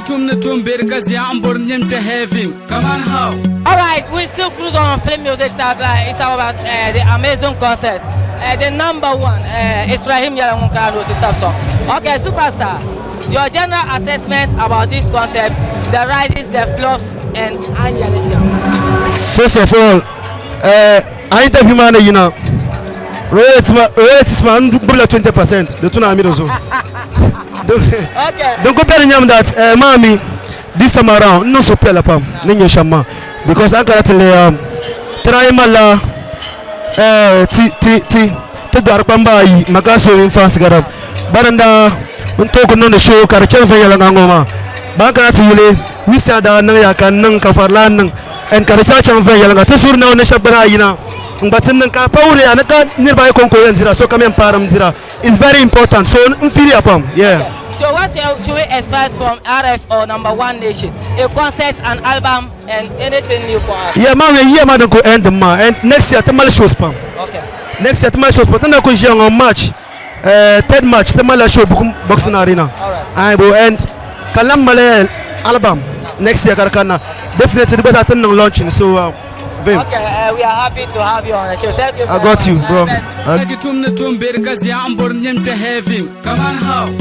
Come on, how? Alright, we still cruise on film music tagline. It's about the amazing concert. The number one is Rahim with the top song. Okay, superstar, your general assessment about this concept, the rises, the flops, and annihilation. First of all, I interview man, you know, rate is man 20%. The two are also. Okay. Don't compare them that, mommy. This time around, no so pela pam, ninyo shama, because I got try mala ti dar pamba yi magaso in fast garab baranda unto ko non show kar chen fa yala ngoma ba ka ti yule wisa da nan ya kan nan ka farlan nan en kar cha chen fa yala ta sur na on shabra yina ngatin nan ka pawre ana ka nearby konko yan zira so kam yan param zira is very important so feel apam yeah. Okay. So what should we expect from RF or Number One Nation? A concert, an album, and anything new for us? Yeah, man, don't go end the man. And next year, tomorrow shows pam. Okay. Next year, tomorrow shows. But then I go young on match, third match, tomorrow show boxing arena. Alright. I will end. Kalam Malay album next year. Karakana definitely the best attending launching. So, okay, we are happy to have you on the show. Thank you. I got you, bro. Come on, how?